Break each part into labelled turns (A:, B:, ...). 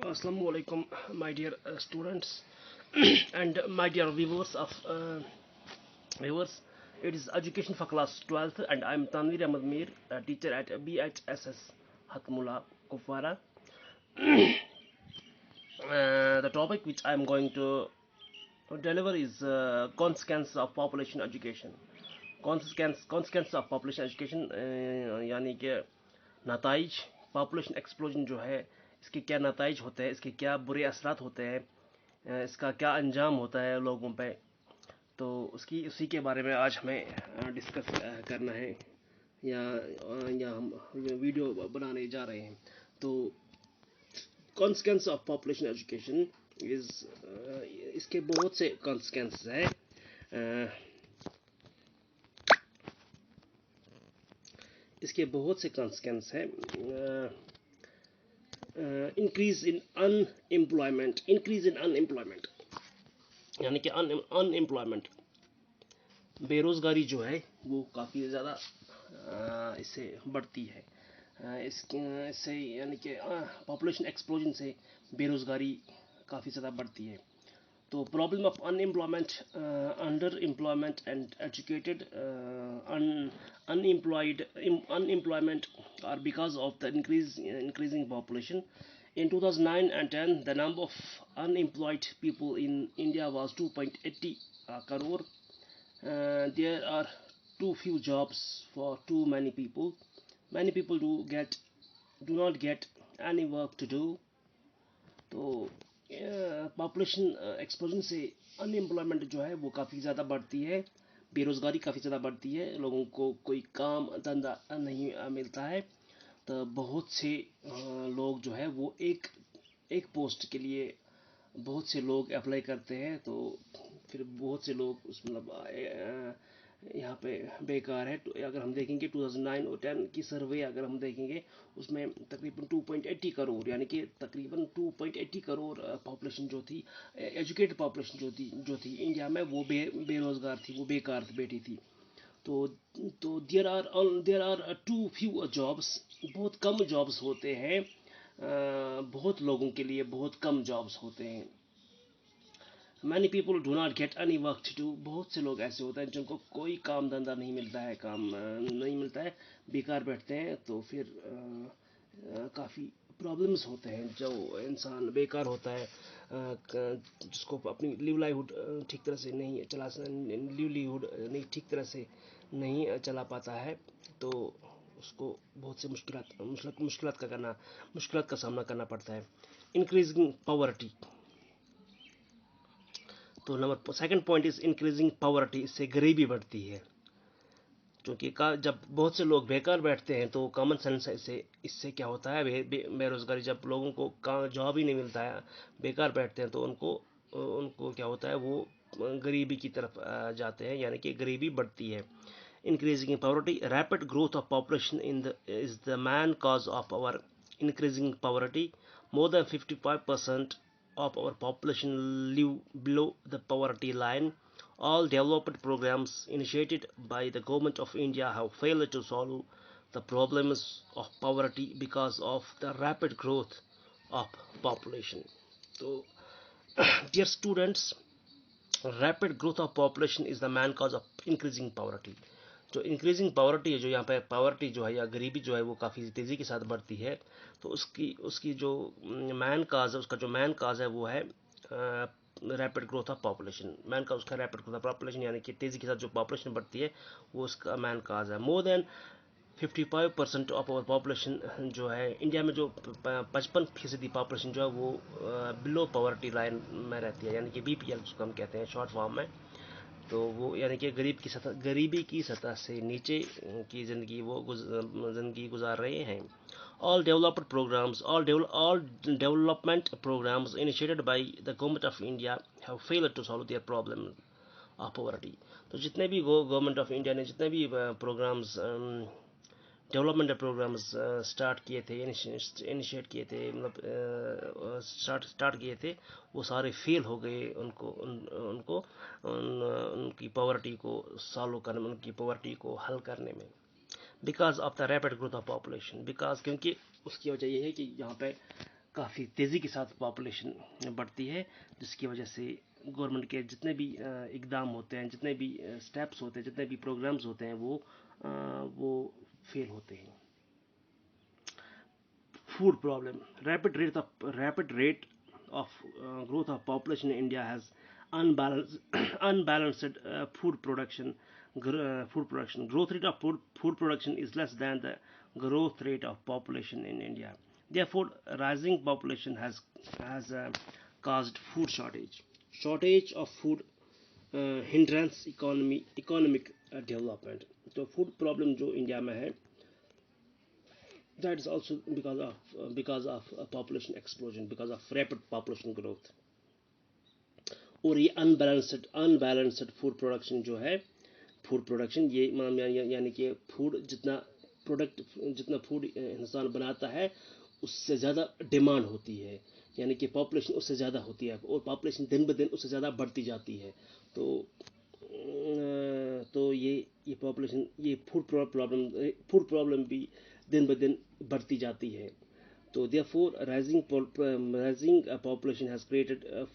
A: Assalamu alaikum, my dear students and my dear viewers. It is education for class 12th, and I'm Tanvir Ahmad Mir, a teacher at BHSS Hatmullah Kupwara. The topic which I'm going to deliver is consequence of population education. Consequence of population education यानी कि नताइज population explosion जो है इसके क्या नताइज होते हैं, इसके क्या बुरे असरात होते हैं, इसका क्या अंजाम होता है लोगों पे। तो उसी के बारे में आज हमें डिस्कस करना है या हम वीडियो बनाने जा रहे हैं। तो consequence of population education is इसके बहुत से कॉन्सिक्वेंस है। इसके बहुत से कॉन्सिक्वेंस है। इंक्रीज इन अनएम्प्लॉयमेंट यानी कि अनएम्प्लॉयमेंट बेरोज़गारी जो है वो काफ़ी ज़्यादा इससे बढ़ती है। इससे यानी कि पॉपुलेशन एक्सप्लोजन से बेरोज़गारी काफ़ी ज़्यादा बढ़ती है। तो problem of unemployment, under employment and educated unemployment are because of the increasing population. In 2009 and 10, the number of unemployed people in India was 2.80 crore. There are too few jobs for too many people. Many people do not get any work to do. तो population explosion से unemployment जो है वो काफ़ी ज़्यादा बढ़ती है, बेरोज़गारी काफ़ी ज़्यादा बढ़ती है, लोगों को कोई काम धंधा नहीं मिलता है। तो बहुत से लोग जो है वो एक एक पोस्ट के लिए बहुत से लोग अप्लाई करते हैं, तो फिर बहुत से लोग उस मतलब यहाँ पे बेकार है। तो अगर हम देखेंगे 2009 और 10 की सर्वे अगर हम देखेंगे उसमें तकरीबन 2.80 करोड़ यानी कि तकरीबन 2.80 करोड़ पॉपुलेशन जो थी, एजुकेटेड पॉपुलेशन जो थी इंडिया में, वो बेरोज़गार थी, वो बेकार बैठी थी। तो there are too few jobs, बहुत कम जॉब्स होते हैं, बहुत लोगों के लिए बहुत कम जॉब्स होते हैं। Many people do not get any work to do, बहुत से लोग ऐसे होते हैं जिनको कोई काम धंधा नहीं मिलता है, काम नहीं मिलता है, बेकार बैठते हैं। तो फिर काफ़ी प्रॉब्लम्स होते हैं। जो इंसान बेकार होता है, जिसको अपनी लिवलाइहुड ठीक तरह से नहीं चला लिवलीहुड नहीं ठीक तरह से नहीं चला पाता है, तो उसको बहुत से मुश्किलात का सामना करना पड़ता है। इंक्रीजिंग पॉवर्टी, तो number second point is increasing poverty, इससे गरीबी बढ़ती है। क्योंकि जब बहुत से लोग बेकार बैठते हैं तो कॉमन सेंस इससे क्या होता है, बेरोजगारी, जब लोगों को जॉब ही नहीं मिलता है, बेकार बैठते हैं, तो उनको उनको क्या होता है, वो गरीबी की तरफ जाते हैं, यानी कि गरीबी बढ़ती है। Increasing poverty, rapid growth of population is the main cause of our increasing poverty. More than 55% of our population live below the poverty line. All development programs initiated by the government of India have failed to solve the problems of poverty because of the rapid growth of population. So, dear students, rapid growth of population is the main cause of increasing poverty. जो increasing poverty है, जो यहाँ पे poverty जो है या गरीबी जो है वो काफ़ी तेज़ी के साथ बढ़ती है, तो उसकी उसकी जो मैन काज है, उसका जो मैन काज है वो है rapid growth of population. Main cause उसका रैपिड ग्रोथ ऑफ पॉपुलेशन, यानी कि तेज़ी के साथ जो पॉपुलेशन बढ़ती है वो उसका मैन काज है। More than 55% of our population जो है इंडिया में, जो 55% पॉपुलेशन जो है वो बिलो पॉवर्टी लाइन में रहती है, यानी कि BPL जिसको हम कहते हैं शॉर्ट फॉर्म में। तो वो यानी कि गरीबी की सतह से नीचे की ज़िंदगी गुजार रहे हैं। All development programmes initiated by the government of India have failed to solve their problem of poverty. तो जितने भी गवर्नमेंट ऑफ इंडिया ने जितने भी प्रोग्राम्स, डेवलपमेंट प्रोग्राम्स स्टार्ट किए थे, इनिशिएट किए थे, मतलब स्टार्ट किए थे, वो सारे फेल हो गए। उनकी पॉवर्टी को सॉल्व करने में, उनकी पॉवर्टी को हल करने में, because of the rapid growth of population. Because क्योंकि उसकी वजह यह है कि यहाँ पे काफ़ी तेज़ी के साथ पॉपुलेशन बढ़ती है, जिसकी वजह से गवर्नमेंट के जितने भी इकदाम होते हैं, जितने भी स्टेप्स होते हैं, जितने भी प्रोग्राम्स होते हैं, वो फेल होते हैं। Food problem. Rapid rate of growth of population in India has unbalanced unbalanced food production. Food production growth rate of food production is less than the growth rate of population in India. Therefore, rising population has caused food shortage. Shortage of food hindrance economic development. तो food problem जो India में है, that is also because of population explosion, because of rapid population growth. और ये unbalanced food production जो है, food production ये यानी कि फूड जितना फूड इंसान बनाता है उससे ज़्यादा डिमांड होती है, यानी कि पॉपुलेशन उससे ज़्यादा होती है और पॉपुलेशन दिन ब दिन उससे ज़्यादा बढ़ती जाती है। तो ये पॉपुलेशन ये फूड प्रॉब्लम भी दिन ब दिन बढ़ती जाती है। तो therefore rising population has created a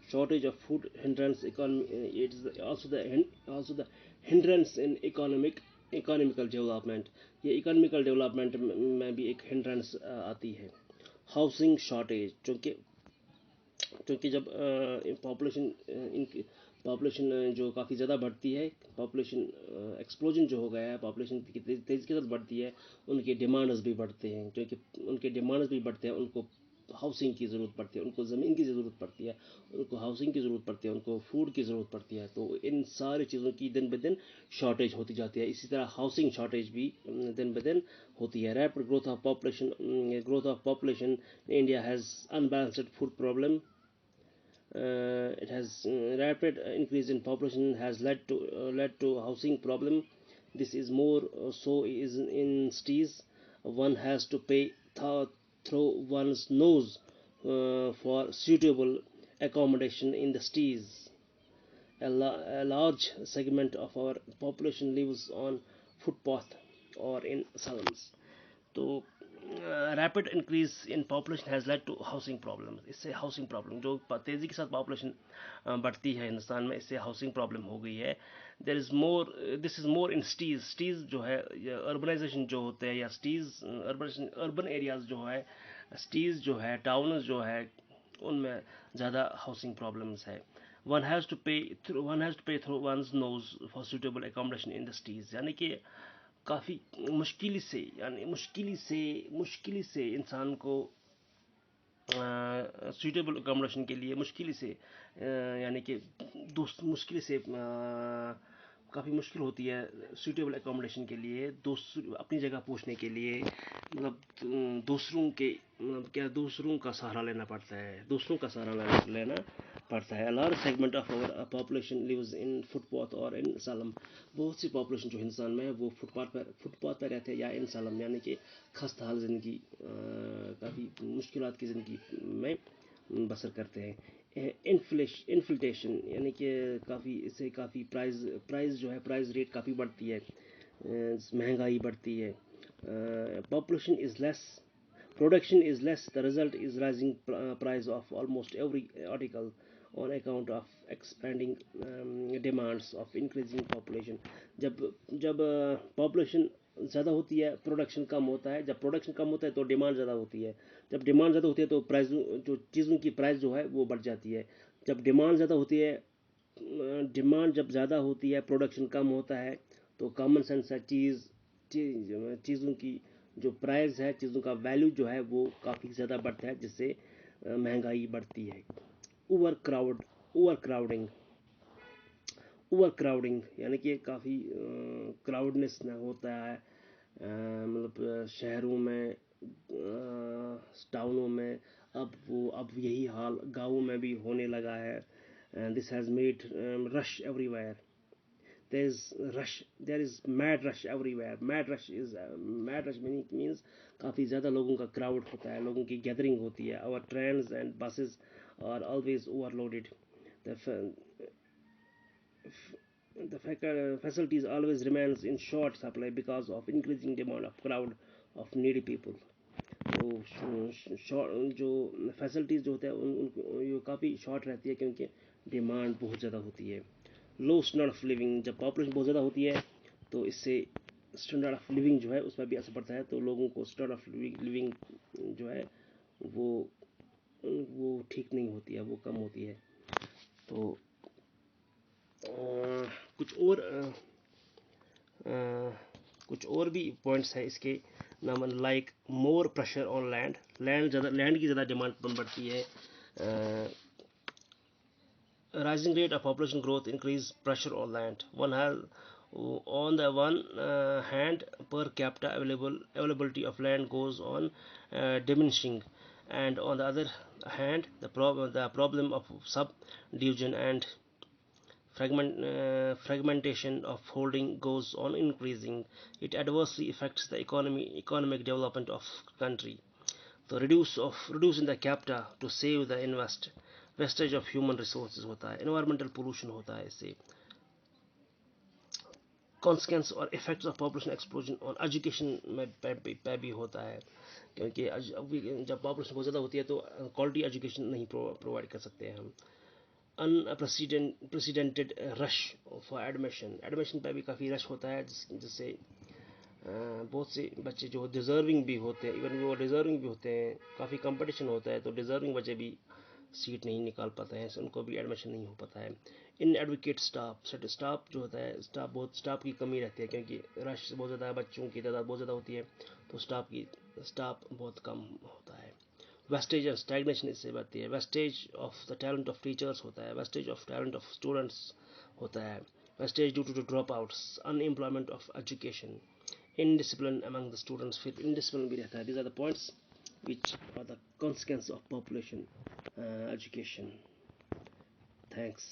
A: shortage of food hindrance economy. It is also the hindrance in economical development. ये economical development में भी एक hindrance आती है। Housing shortage, क्योंकि जब पॉपुलेशन जो काफ़ी ज़्यादा बढ़ती है, पॉपुलेशन एक्सप्लोजन जो हो गया है, पॉपुलेशन की तेज़ी के साथ बढ़ती है, उनके डिमांड्स भी बढ़ते हैं, क्योंकि उनके डिमांड्स भी बढ़ते हैं, उनको हाउसिंग की ज़रूरत पड़ती है, उनको ज़मीन की ज़रूरत पड़ती है, उनको हाउसिंग की ज़रूरत पड़ती है, उनको फूड की ज़रूरत पड़ती है। तो इन सारी चीज़ों की दिन ब दिन शॉर्टेज होती जाती है। इसी तरह हाउसिंग शॉर्टेज भी दिन ब दिन होती है। Rapid growth of population India has unbalanced food problem. It has rapid increase in population has led to housing problem. This is more so is in cities. One has to pay through one's nose for suitable accommodation in the cities. A large segment of our population lives on footpath or in slums. तो rapid increase in population has led to housing problem. इससे housing problem जो तेज़ी के साथ population बढ़ती है हिंदुस्तान में, इससे हाउसिंग प्रॉब्लम हो गई है. This is more in cities जो है, अर्बनाइजेशन जो होते हैं, या सिटीज़ अर्बन एरियाज़ जो है, सिटीज़ जो है, टाउन्स जो है, उनमें ज़्यादा हाउसिंग प्रॉब्लम्स है. One has to pay through one's nose for suitable accommodation in the cities. यानी कि काफ़ी मुश्किल से इंसान को सूटेबल अकोमोडेशन के लिए मुश्किल से यानी कि मुश्किल से काफ़ी मुश्किल होती है सूटेबल अकोमोडेशन के लिए, अपनी जगह पहुंचने के लिए, मतलब दूसरों का सहारा लेना पड़ता है, A large segment of our population lives in footpath or in slum. बहुत सी पॉपुलेशन जो हिंदुस्तान में है वो फुटपाथ पर रहते हैं या इन slum, यानी कि खस्ता हाल ज़िंदगी, काफ़ी मुश्किलात की ज़िंदगी में बसर करते हैं. इन्फ्लेशन यानी कि काफ़ी प्राइस जो है, प्राइस रेट काफ़ी बढ़ती है, महंगाई बढ़ती है. Population is less, production is less. The result is rising price of almost every article on account of expanding demands of increasing population. जब population ज़्यादा होती है, प्रोडक्शन कम होता है. जब प्रोडक्शन कम होता है तो डिमांड ज़्यादा होती है. जब डिमांड ज़्यादा होती है तो प्राइस, जो चीज़ों की प्राइस जो है वो बढ़ जाती है. जब डिमांड ज़्यादा होती है, प्रोडक्शन कम होता है, तो कॉमन सेंस है, चीज़ों की जो प्राइस है, चीज़ों का वैल्यू जो है वो काफ़ी ज़्यादा बढ़ता है, जिससे महंगाई बढ़ती है. ओवर क्राउडिंग यानी कि काफ़ी क्राउडनेस ना होता है, मतलब शहरों में, टाउनों में. अब यही हाल गाँवों में भी होने लगा है. This has made rush everywhere. There is mad rush everywhere. Mad rush means काफ़ी ज़्यादा लोगों का क्राउड होता है, लोगों की गैदरिंग होती है. Our trains and buses are always overloaded. The the facilities always remains in short supply because of increasing demand of crowd of needy people. तो जो फैसिलिटीज़ जो होता है ये काफ़ी शॉर्ट रहती है क्योंकि डिमांड बहुत ज़्यादा होती है. लो स्टैंडर्ड ऑफ लिविंग, जब पॉपुलेशन बहुत ज़्यादा होती है तो इससे स्टैंडर्ड ऑफ लिविंग जो है उस पर भी असर पड़ता है. तो लोगों को स्टैंडर्ड ऑफ लिविंग जो है वो ठीक नहीं होती है, वो कम होती है. तो कुछ और कुछ और भी पॉइंट्स है इसके नाम, like more pressure on land की ज़्यादा डिमांड बढ़ती है. Rising rate of population growth increase pressure on land. On the one hand, per capita availability of land goes on diminishing, and on the other hand, the problem of subdivision and fragmentation of holding goes on increasing. It adversely affects the economic development of country. तो reduce in the capita to save the wastage of human resources होता है, environmental pollution होता है इससे. Consequence और effects of population explosion on education में पे भी होता है क्योंकि जब पॉपुलेशन बहुत ज़्यादा होती है तो क्वालिटी एजुकेशन नहीं प्रोवाइड कर सकते हैं हम. अनप्रेसिडेंटेड रश फॉर एडमिशन पे भी काफ़ी रश होता है जिससे बहुत से बच्चे जो डिज़र्विंग भी होते हैं, इवन वो डिज़र्विंग भी होते हैं, काफ़ी कंपटीशन होता है तो डिज़र्विंग बच्चे भी सीट नहीं निकाल पाते हैं, उनको भी एडमिशन नहीं हो पाता है. इन एडवोकेट स्टाफ जो होता है, स्टाफ की कमी रहती है क्योंकि रश बहुत ज़्यादा है, बच्चों की तादाद बहुत ज़्यादा होती है तो स्टाफ बहुत कम होता है. वेस्टेज एंड स्टैग्नेशन इससे बढ़ती है. Wastage of the talent of teachers होता है, wastage of talent of students होता है, wastage due to drop outs, unemployment of education, indiscipline among the students, फिर indiscipline भी रहता है. These are the points which are the consequence of population education. Thanks.